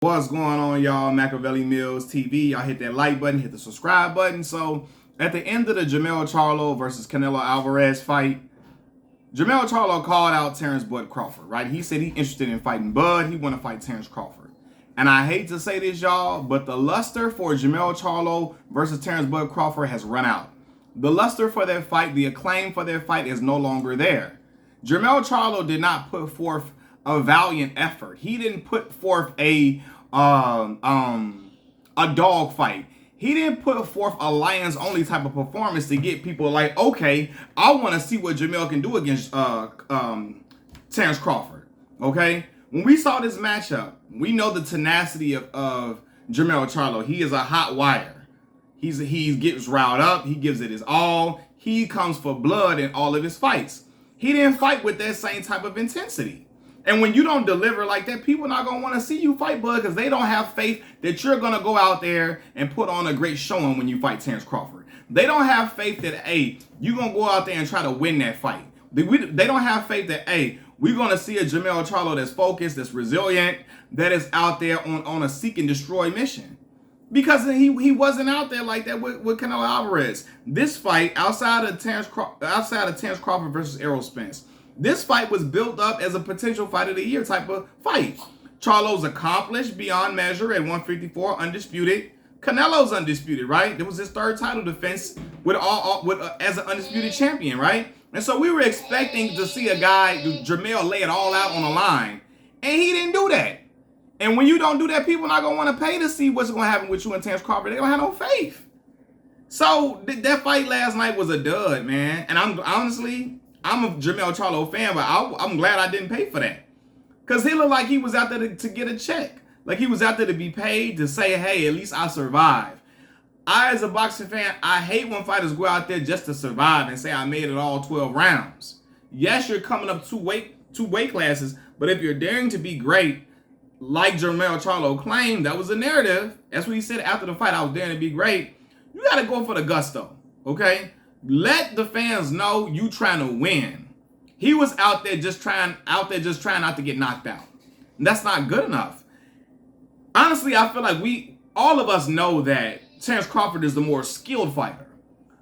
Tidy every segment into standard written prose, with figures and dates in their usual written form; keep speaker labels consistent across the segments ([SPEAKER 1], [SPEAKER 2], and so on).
[SPEAKER 1] What's going on, y'all? Machiavelli Mills TV. Y'all hit that like button, hit the subscribe button. So, at the end of the Jermell Charlo versus Canelo Alvarez fight, Jermell Charlo called out Terrence Bud Crawford, right? He said he's interested in fighting Bud. He want to fight Terrence Crawford. And I hate to say this, y'all, but the luster for Jermell Charlo versus Terrence Bud Crawford has run out. The luster for their fight, the acclaim for their fight is no longer there. Jermell Charlo did not put forth a valiant effort. He didn't put forth a dog fight. He didn't put forth a lions only type of performance to get people like, okay, I want to see what Jermell can do against Terrence Crawford. Okay, when we saw this matchup, we know the tenacity of Jermell Charlo. He is a hot wire. He gets riled up. He gives it his all. He comes for blood in all of his fights. He didn't fight with that same type of intensity. And when you don't deliver like that, people are not going to want to see you fight Bud because they don't have faith that you're going to go out there and put on a great showing when you fight Terrence Crawford. They don't have faith that, hey, you're going to go out there and try to win that fight. They don't have faith that, hey, we're going to see a Jermell Charlo that's focused, that's resilient, that is out there on a seek and destroy mission. Because he wasn't out there like that with Canelo Alvarez. This fight, outside of Terrence Crawford versus Errol Spence, this fight was built up as a potential fight of the year type of fight. Charlo's accomplished beyond measure at 154, undisputed. Canelo's undisputed, right? It was his third title defense as an undisputed champion, right? And so we were expecting to see a guy, Jermell, lay it all out on the line, and he didn't do that. And when you don't do that, people are not gonna want to pay to see what's gonna happen with you and Terrence Crawford. They don't have no faith. So that fight last night was a dud, man. And I'm a Jermell Charlo fan, but I'm glad I didn't pay for that. Because he looked like he was out there to get a check. Like he was out there to be paid to say, hey, at least I survived. I, as a boxing fan, I hate when fighters go out there just to survive and say I made it all 12 rounds. Yes, you're coming up two weight classes, but if you're daring to be great, like Jermell Charlo claimed, that was the narrative. That's what he said after the fight, I was daring to be great. You got to go for the gusto, okay? Let the fans know you trying to win. He was out there just trying not to get knocked out. And that's not good enough. Honestly, I feel like all of us know that Terrence Crawford is the more skilled fighter.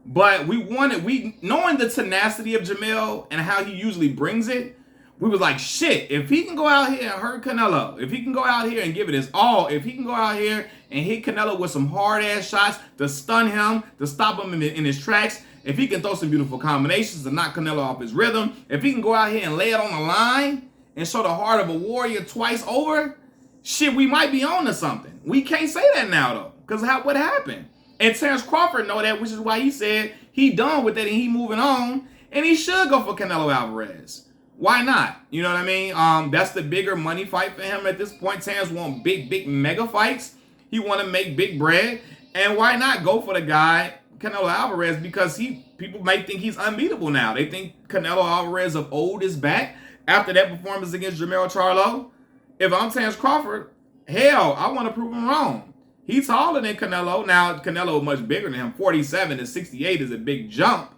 [SPEAKER 1] But knowing the tenacity of Jermell and how he usually brings it, we was like, shit, if he can go out here and hurt Canelo, if he can go out here and give it his all, if he can go out here and hit Canelo with some hard-ass shots to stun him, to stop him in his tracks, if he can throw some beautiful combinations to knock Canelo off his rhythm, if he can go out here and lay it on the line and show the heart of a warrior twice over, shit, we might be on to something. We can't say that now, though, because what happened? And Terrence Crawford know that, which is why he said he done with that and he moving on, and he should go for Canelo Alvarez. Why not? You know what I mean? That's the bigger money fight for him at this point. Terrence want big mega fights. He want to make big bread. And why not go for the guy, Canelo Alvarez, because people may think he's unbeatable now. They think Canelo Alvarez of old is back after that performance against Jermell Charlo. If I'm Terrence Crawford, hell, I want to prove him wrong. He's taller than Canelo. Now, Canelo is much bigger than him. 47 to 68 is a big jump.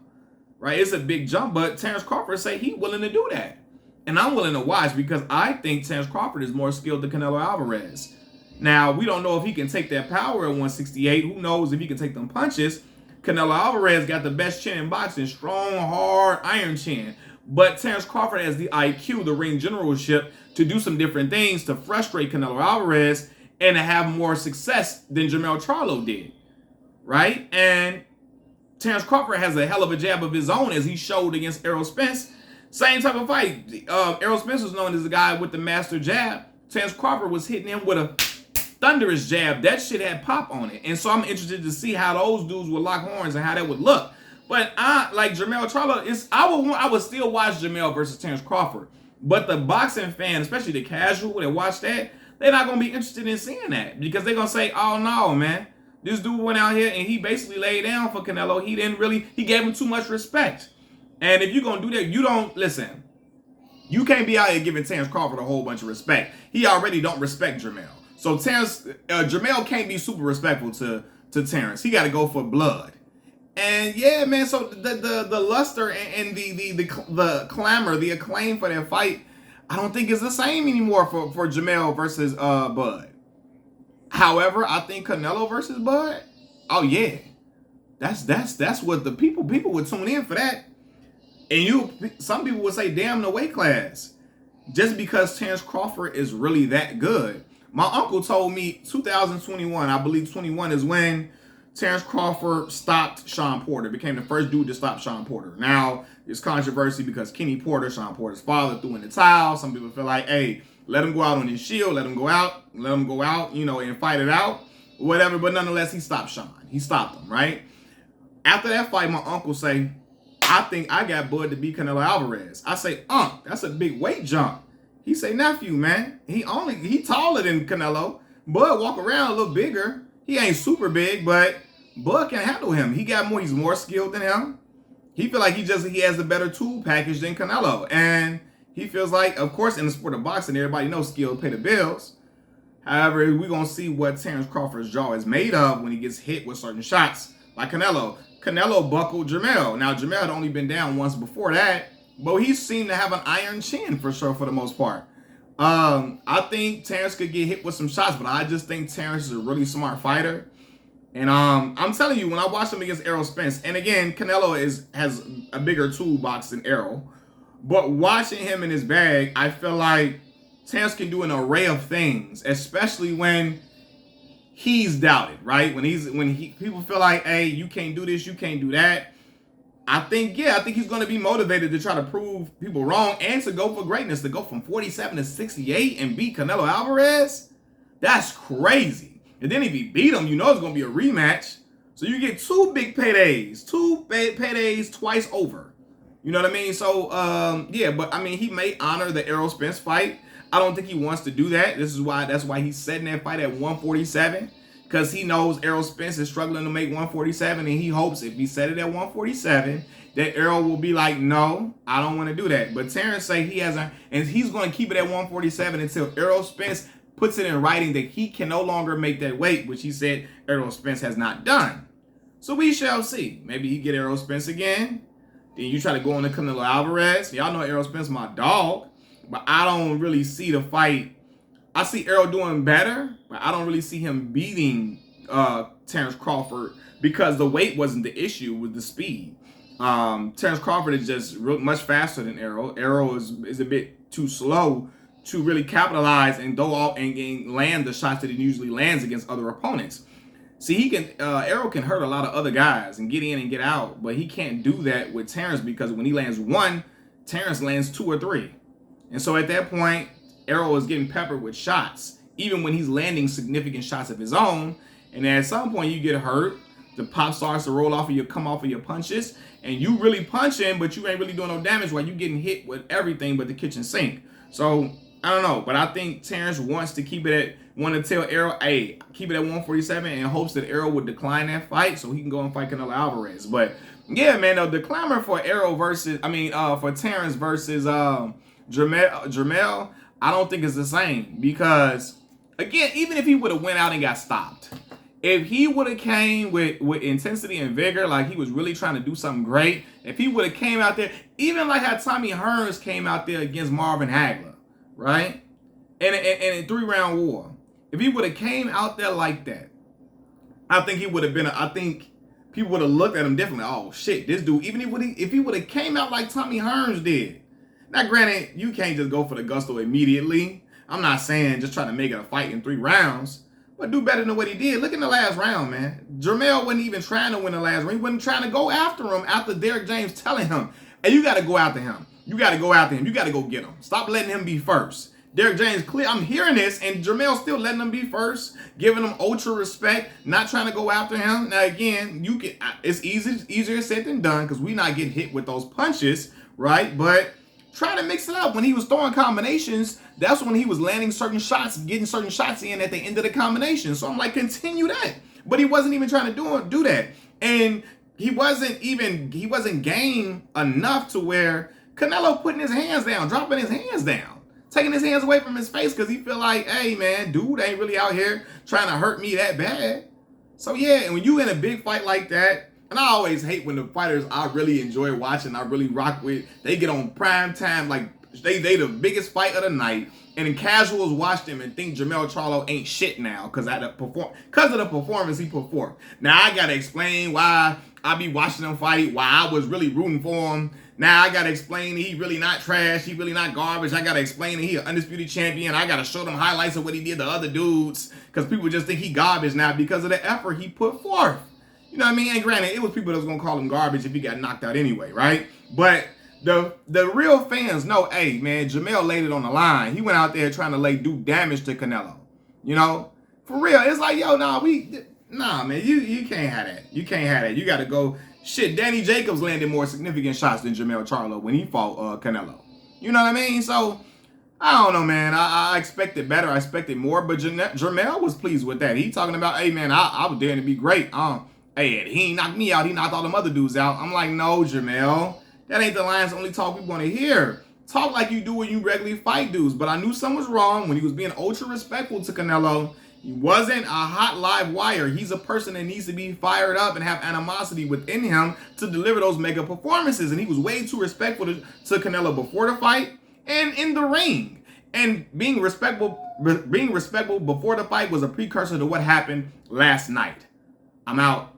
[SPEAKER 1] Right, it's a big jump, but Terrence Crawford say he's willing to do that. And I'm willing to watch because I think Terrence Crawford is more skilled than Canelo Alvarez. Now, we don't know if he can take that power at 168. Who knows if he can take them punches. Canelo Alvarez got the best chin in boxing, strong, hard, iron chin. But Terrence Crawford has the IQ, the ring generalship, to do some different things to frustrate Canelo Alvarez and to have more success than Jermell Charlo did. Right? And Terrence Crawford has a hell of a jab of his own, as he showed against Errol Spence. Same type of fight. Errol Spence was known as the guy with the master jab. Terrence Crawford was hitting him with a thunderous jab. That shit had pop on it. And so I'm interested to see how those dudes would lock horns and how that would look. But like Jermell Charlo, I would still watch Jermell versus Terrence Crawford. But the boxing fan, especially the casual that watch that, they're not going to be interested in seeing that. Because they're going to say, oh no, man. This dude went out here and he basically laid down for Canelo. He gave him too much respect. And if you're going to do that, you can't be out here giving Terrence Crawford a whole bunch of respect. He already don't respect Jermell. So Jermell can't be super respectful to Terrence. He got to go for blood. And yeah, man, so the luster and the clamor, the acclaim for that fight, I don't think is the same anymore for Jermell versus Bud. However, I think Canelo versus Bud, oh yeah, that's what the people would tune in for that. And some people would say, damn, the weight class, just because Terence Crawford is really that good. My uncle told me 2021, I believe 21 is when Terence Crawford stopped Sean Porter, became the first dude to stop Sean Porter. Now, it's controversy because Kenny Porter, Sean Porter's father, threw in the towel. Some people feel like, hey, let him go out on his shield, let him go out, and fight it out, whatever. But nonetheless, he stopped Sean. He stopped him, right? After that fight, my uncle say, I think I got Bud to beat Canelo Alvarez. I say, that's a big weight jump. He say, nephew, man, he taller than Canelo. Bud walk around a little bigger. He ain't super big, but Bud can handle him. He's more skilled than him. He feel like he has a better tool package than Canelo. And he feels like, of course, in the sport of boxing, everybody knows skill pay the bills. However, we're going to see what Terence Crawford's jaw is made of when he gets hit with certain shots by Canelo. Canelo buckled Jermell. Now, Jermell had only been down once before that, but he seemed to have an iron chin for sure for the most part. I think Terence could get hit with some shots, but I just think Terence is a really smart fighter. And I'm telling you, when I watched him against Errol Spence, and again, Canelo has a bigger toolbox than Errol, but watching him in his bag, I feel like Terence can do an array of things, especially when he's doubted, right? When people feel like, hey, you can't do this, you can't do that. I think he's going to be motivated to try to prove people wrong and to go for greatness, to go from 47 to 68 and beat Canelo Alvarez. That's crazy. And then if he beat him, it's going to be a rematch. So you get two big paydays, twice over. You know what I mean? So, but I mean, he may honor the Errol Spence fight. I don't think he wants to do that. That's why he's setting that fight at 147, because he knows Errol Spence is struggling to make 147, and he hopes if he set it at 147, that Errol will be like, no, I don't want to do that. But Terence say he hasn't, and he's going to keep it at 147 until Errol Spence puts it in writing that he can no longer make that weight, which he said Errol Spence has not done. So we shall see. Maybe he get Errol Spence again. Then you try to go on to Canelo Alvarez. Y'all know Errol Spence my dog, but I don't really see the fight. I see Errol doing better, but I don't really see him beating Terence Crawford because the weight wasn't the issue, with the speed. Terence Crawford is just much faster than Errol. Errol is a bit too slow to really capitalize and go off and land the shots that he usually lands against other opponents. See, Errol can hurt a lot of other guys and get in and get out, but he can't do that with Terence, because when he lands one, Terence lands two or three. And so at that point, Errol is getting peppered with shots, even when he's landing significant shots of his own. And at some point you get hurt, the pop starts to come off of your punches, and you really punching, but you ain't really doing no damage while you getting hit with everything but the kitchen sink. So I don't know, but I think Terence wants to want to tell Errol, hey, keep it at 147, in hopes that Errol would decline that fight so he can go and fight Canelo Alvarez. But yeah, man, the clamor for for Terence versus Jermell, I don't think it's the same, because again, even if he would have went out and got stopped, if he would have came with intensity and vigor, like he was really trying to do something great, if he would have came out there, even like how Tommy Hearns came out there against Marvin Hagler, right? In a 3-round war, if he would have came out there like that, I think he would have been. I think people would have looked at him differently. Oh shit, this dude. Even if he would have came out like Tommy Hearns did. Now, granted, you can't just go for the gusto immediately. I'm not saying just try to make it a fight in 3 rounds, but do better than what he did. Look in the last round, man. Jermell wasn't even trying to win the last round. He wasn't trying to go after him after Derrick James telling him, hey, you got to go after him. You got to go after him. You got to go get him. Stop letting him be first. Derrick James, clear. I'm hearing this, and Jermell still letting him be first, giving him ultra respect, not trying to go after him. Now, again, it's easier said than done, because we not getting hit with those punches, right? But try to mix it up. When he was throwing combinations, that's when he was landing certain shots, getting certain shots in at the end of the combination. So I'm like, continue that. But he wasn't even trying to do that. And he wasn't game enough to where Canelo putting his hands down, dropping his hands down, taking his hands away from his face, because he feel like, hey, man, dude ain't really out here trying to hurt me that bad. So, yeah, and when you in a big fight like that, and I always hate when the fighters I really enjoy watching, I really rock with, they get on prime time, like they the biggest fight of the night, And then casuals watched him and think Jermell Charlo ain't shit now because of the performance he put forth. Now I gotta explain why I be watching him fight, why I was really rooting for him. Now I gotta explain he really not trash, he really not garbage. I gotta explain that he an undisputed champion. I gotta show them highlights of what he did to other dudes because people just think he garbage now because of the effort he put forth. You know what I mean? And granted, it was people that was gonna call him garbage if he got knocked out anyway, right? But the real fans know, hey man, Jermell laid it on the line. He went out there trying to do damage to Canelo. You know, for real. It's like, yo, nah, man, you can't have that. You can't have that. You got to go. Shit, Danny Jacobs landed more significant shots than Jermell Charlo when he fought Canelo. You know what I mean? So I don't know, man. I expected better. I expected more, but Jermell was pleased with that. He talking about, hey man, I was daring to be great. Hey, he ain't knocked me out. He knocked all them other dudes out. I'm like, no, Jermell. That ain't the Lions only talk we want to hear. Talk like you do when you regularly fight dudes. But I knew something was wrong when he was being ultra respectful to Canelo. He wasn't a hot live wire. He's a person that needs to be fired up and have animosity within him to deliver those mega performances. And he was way too respectful to Canelo before the fight and in the ring. And being respectful before the fight was a precursor to what happened last night. I'm out.